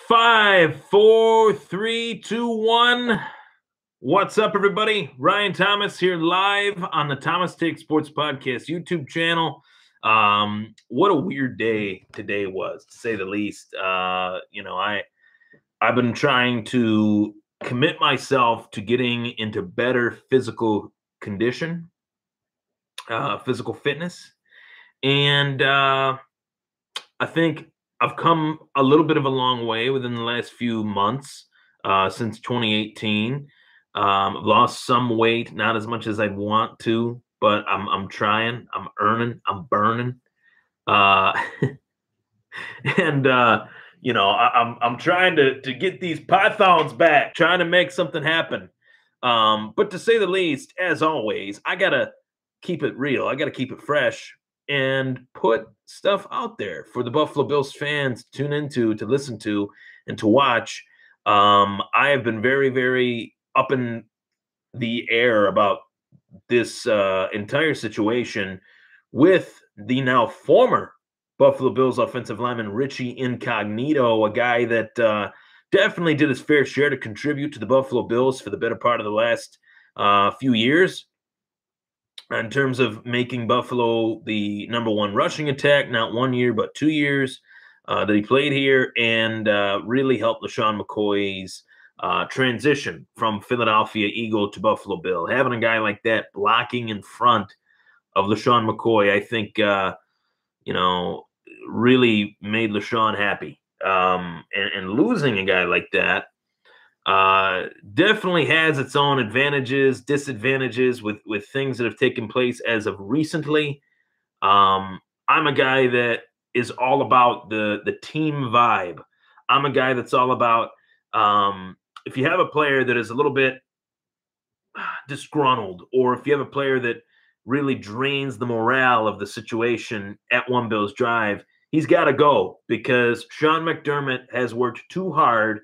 Five, four, three, two, one. What's up, everybody? Ryan Thomas here live on the Thomas Take Sports Podcast YouTube channel. What a weird day today was, to say the least. I've been trying to commit myself to getting into better physical condition, physical fitness, and I think I've come a little bit of a long way within the last few months since 2018. I've lost some weight, not as much as I'd want to, but I'm trying. I'm earning. I'm burning. Uh, and I'm trying to get these pythons back, trying to make something happen. But to say the least, as always, I gotta keep it real. I gotta keep it fresh and put stuff out there for the Buffalo Bills fans to tune into, to listen to, and to watch. I have been very, very up in the air about this entire situation with the now former Buffalo Bills offensive lineman Richie Incognito, a guy that definitely did his fair share to contribute to the Buffalo Bills for the better part of the last few years in terms of making Buffalo the #1 rushing attack, not 1 year, but 2 years that he played here, and really helped LeSean McCoy's transition from Philadelphia Eagle to Buffalo Bill. Having a guy like that blocking in front of LeSean McCoy, I think, really made LeSean happy. And losing a guy like that definitely has its own advantages, disadvantages with things that have taken place as of recently. I'm a guy that is all about the team vibe. I'm a guy that's all about if you have a player that is a little bit disgruntled, or if you have a player that really drains the morale of the situation at One Bills Drive, he's got to go, because Sean McDermott has worked too hard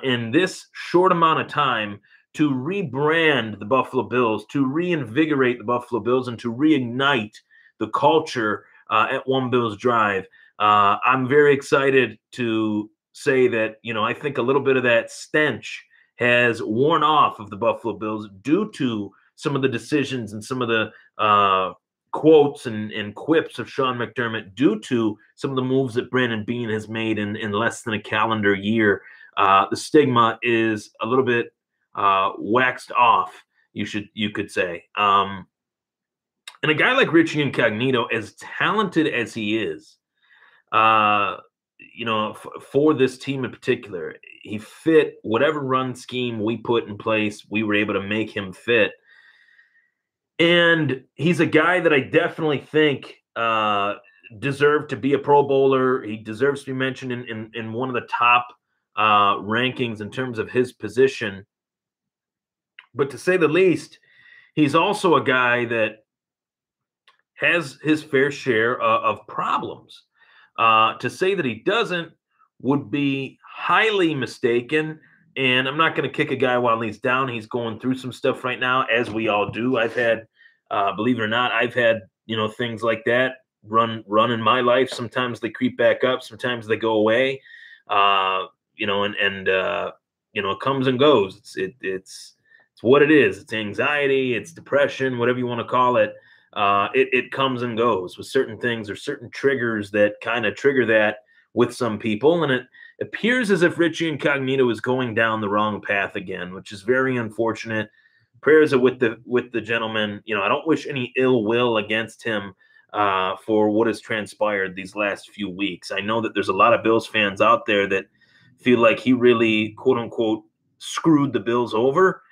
in this short amount of time to rebrand the Buffalo Bills, to reinvigorate the Buffalo Bills, and to reignite the culture at One Bills Drive. I'm very excited to say that, I think a little bit of that stench has worn off of the Buffalo Bills due to some of the decisions and some of the quotes and quips of Sean McDermott, due to some of the moves that Brandon Beane has made in less than a calendar year. The stigma is a little bit waxed off, you could say. And a guy like Richie Incognito, as talented as he is, for this team in particular, he fit whatever run scheme we put in place. We were able to make him fit. And he's a guy that I definitely think deserved to be a Pro Bowler. He deserves to be mentioned in one of the top rankings in terms of his position. But to say the least, he's also a guy that has his fair share of problems. To say that he doesn't would be highly mistaken. And I'm not going to kick a guy while he's down. He's going through some stuff right now, as we all do. I've had, believe it or not, I've had, things like that run in my life. Sometimes they creep back up. Sometimes they go away. It comes and goes. It's what it is. It's anxiety. It's depression, whatever you want to call it. It comes and goes with certain things, or certain triggers that kind of trigger that with some people. And it appears as if Richie Incognito is going down the wrong path again, which is very unfortunate. Prayers are with the gentleman. I don't wish any ill will against him for what has transpired these last few weeks. I know that there's a lot of Bills fans out there that feel like he really, quote unquote, screwed the Bills over.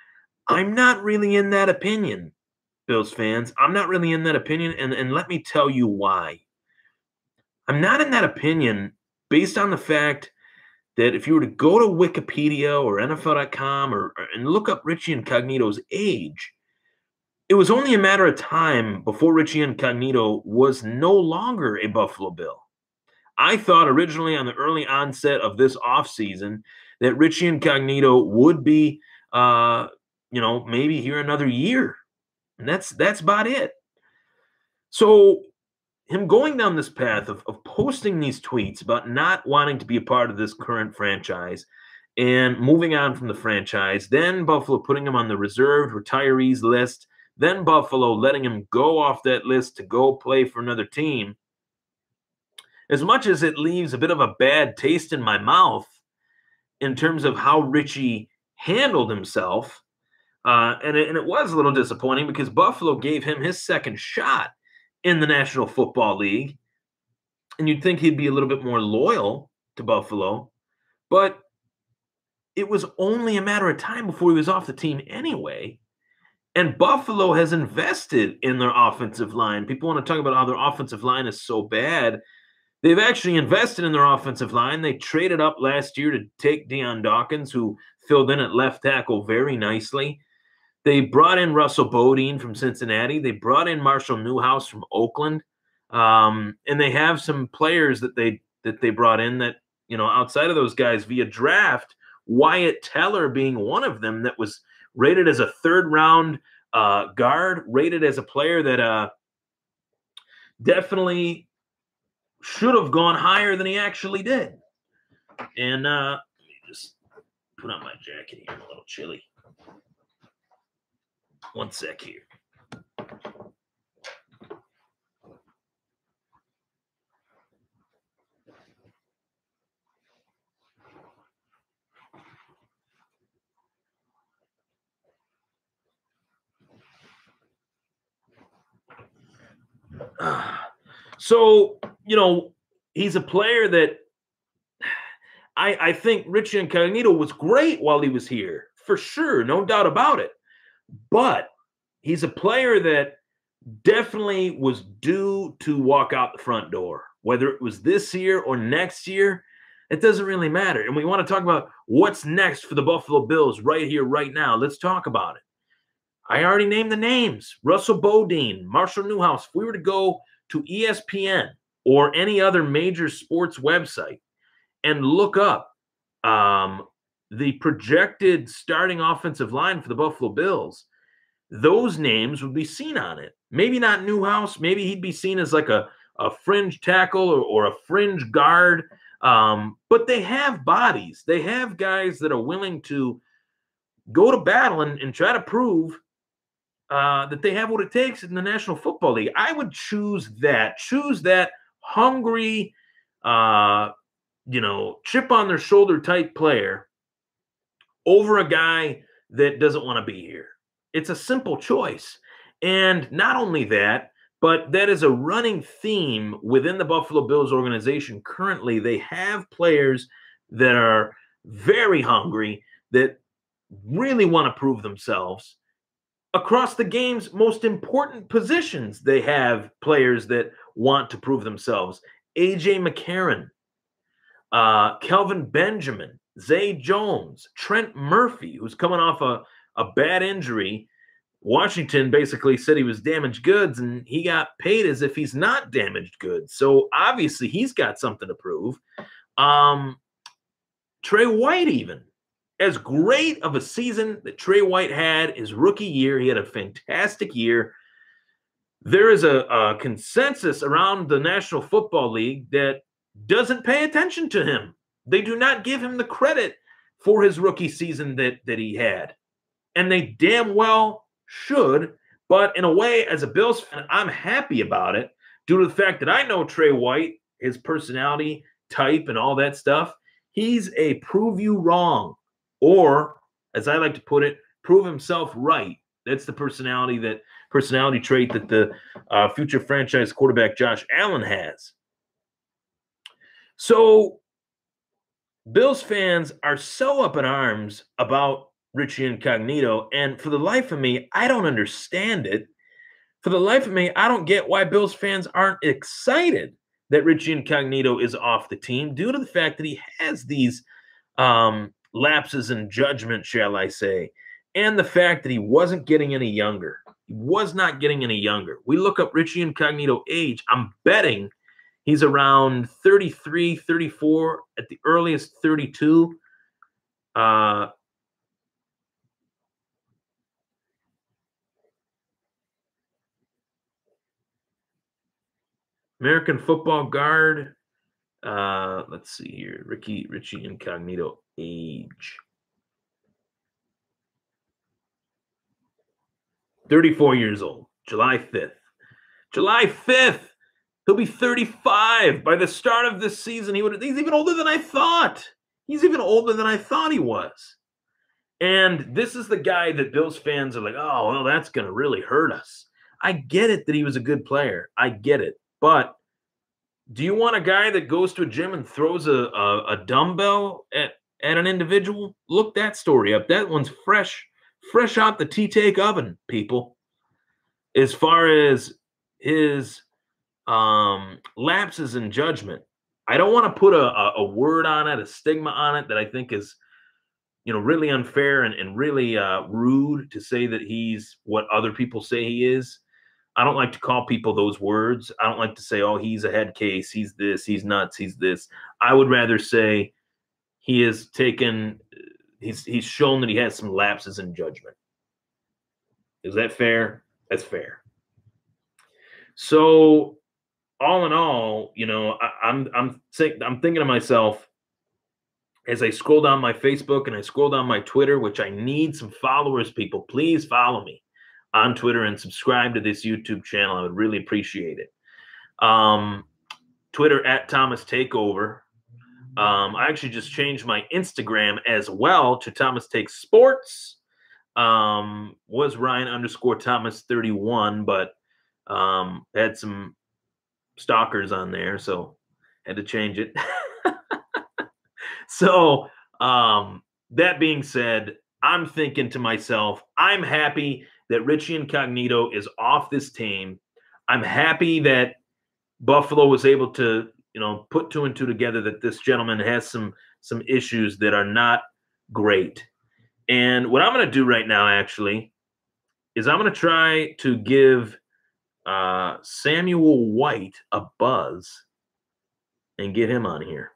I'm not really in that opinion, Bills fans. I'm not really in that opinion, and let me tell you why. I'm not in that opinion based on the fact that if you were to go to Wikipedia or NFL.com and look up Richie Incognito's age, it was only a matter of time before Richie Incognito was no longer a Buffalo Bill. I thought originally, on the early onset of this offseason, that Richie Incognito would be, maybe here another year. And that's about it. So him going down this path of posting these tweets about not wanting to be a part of this current franchise and moving on from the franchise, then Buffalo putting him on the reserved retirees list, then Buffalo letting him go off that list to go play for another team, as much as it leaves a bit of a bad taste in my mouth in terms of how Richie handled himself, and it was a little disappointing because Buffalo gave him his second shot in the National Football League, and you'd think he'd be a little bit more loyal to Buffalo, but it was only a matter of time before he was off the team anyway. And Buffalo has invested in their offensive line. People want to talk about how their offensive line is so bad. They've actually invested in their offensive line. They traded up last year to take Deion Dawkins, who filled in at left tackle very nicely. They brought in Russell Bodine from Cincinnati. They brought in Marshall Newhouse from Oakland. And they have some players that they brought in that, outside of those guys via draft, Wyatt Teller being one of them, that was rated as a third-round guard, rated as a player that definitely should have gone higher than he actually did. And let me just put on my jacket here. I'm a little chilly. One sec here. So, he's a player that I think Richie Incognito was great while he was here, for sure, no doubt about it. But he's a player that definitely was due to walk out the front door. Whether it was this year or next year, it doesn't really matter. And we want to talk about what's next for the Buffalo Bills right here, right now. Let's talk about it. I already named the names: Russell Bodine, Marshall Newhouse. If we were to go to ESPN or any other major sports website and look up the projected starting offensive line for the Buffalo Bills, those names would be seen on it. Maybe not Newhouse. Maybe he'd be seen as like a fringe tackle or a fringe guard. But they have bodies. They have guys that are willing to go to battle and try to prove that they have what it takes in the National Football League. I would choose that. Choose that hungry, chip on their shoulder type player over a guy that doesn't want to be here. It's a simple choice. And not only that, but that is a running theme within the Buffalo Bills organization. Currently, they have players that are very hungry, that really want to prove themselves. Across the game's most important positions, they have players that want to prove themselves. A.J. McCarron, Kelvin Benjamin, Zay Jones, Trent Murphy, who's coming off a bad injury. Washington basically said he was damaged goods, and he got paid as if he's not damaged goods. So obviously he's got something to prove. Trey White, even. As great of a season that Trey White had his rookie year, he had a fantastic year. There is a consensus around the National Football League that doesn't pay attention to him. They do not give him the credit for his rookie season that he had. And they damn well should. But in a way, as a Bills fan, I'm happy about it due to the fact that I know Trey White, his personality type and all that stuff. He's a prove you wrong, or as I like to put it, prove himself right. That's the personality trait that the future franchise quarterback Josh Allen has. So Bills fans are so up in arms about Richie Incognito, and for the life of me, I don't understand it. For the life of me, I don't get why Bills fans aren't excited that Richie Incognito is off the team due to the fact that he has these lapses in judgment, shall I say, and the fact that he wasn't getting any younger. He was not getting any younger. We look up Richie Incognito age. I'm betting he's around 33, 34, at the earliest 32. American football guard. Let's see here. Richie Incognito age. 34 years old. July 5th. July 5th. He'll be 35 by the start of this season. He's even older than I thought. He's even older than I thought he was. And this is the guy that Bills fans are like, oh, well, that's going to really hurt us. I get it that he was a good player. I get it. But do you want a guy that goes to a gym and throws a dumbbell at an individual? Look that story up. That one's fresh out the tea-take oven, people. As far as his lapses in judgment, I don't want to put a word on it, a stigma on it that I think is, really unfair and really rude to say that he's what other people say he is. I don't like to call people those words. I don't like to say, oh, he's a head case, he's this, he's nuts, he's this. I would rather say he has taken, he's shown that he has some lapses in judgment. Is that fair? That's fair. So all in all, I'm thinking to myself, as I scroll down my Facebook and I scroll down my Twitter, which I need some followers, people, please follow me on Twitter and subscribe to this YouTube channel. I would really appreciate it. Twitter at Thomas Takeover. I actually just changed my Instagram as well to Thomas Takes Sports. Was Ryan _ Thomas 31, but had some stalkers on there, so had to change it. So that being said, I'm thinking to myself, I'm happy that Richie Incognito is off this team. I'm happy that Buffalo was able to, put 2 and 2 together, that this gentleman has some issues that are not great. And what I'm going to do right now, actually, is I'm going to try to give Samuel White a buzz and get him on here.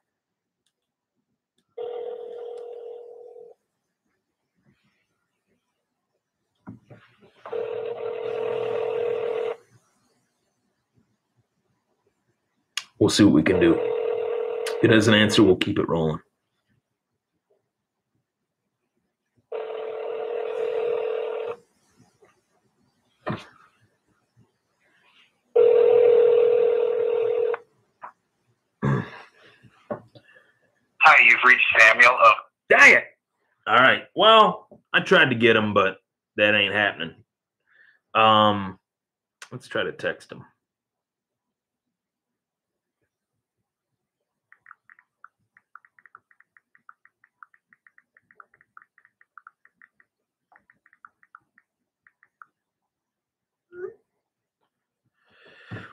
We'll see what we can do. If it doesn't answer, we'll keep it rolling. Hi, you've reached Samuel. Oh, dang it. All right. Well, I tried to get him, but that ain't happening. Let's try to text him.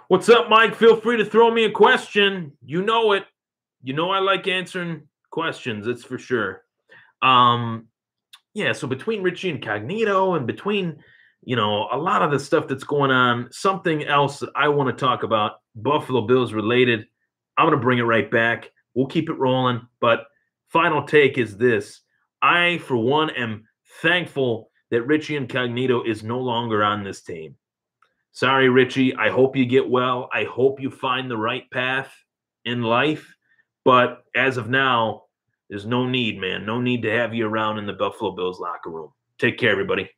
What's up, Mike? Feel free to throw me a question. You know it. You know I like answering questions, that's for sure. Yeah, so between Richie Incognito and between, a lot of the stuff that's going on, something else that I want to talk about, Buffalo Bills related, I'm going to bring it right back. We'll keep it rolling. But final take is this. I, for one, am thankful that Richie Incognito is no longer on this team. Sorry, Richie. I hope you get well. I hope you find the right path in life. But as of now, there's no need, man. No need to have you around in the Buffalo Bills locker room. Take care, everybody.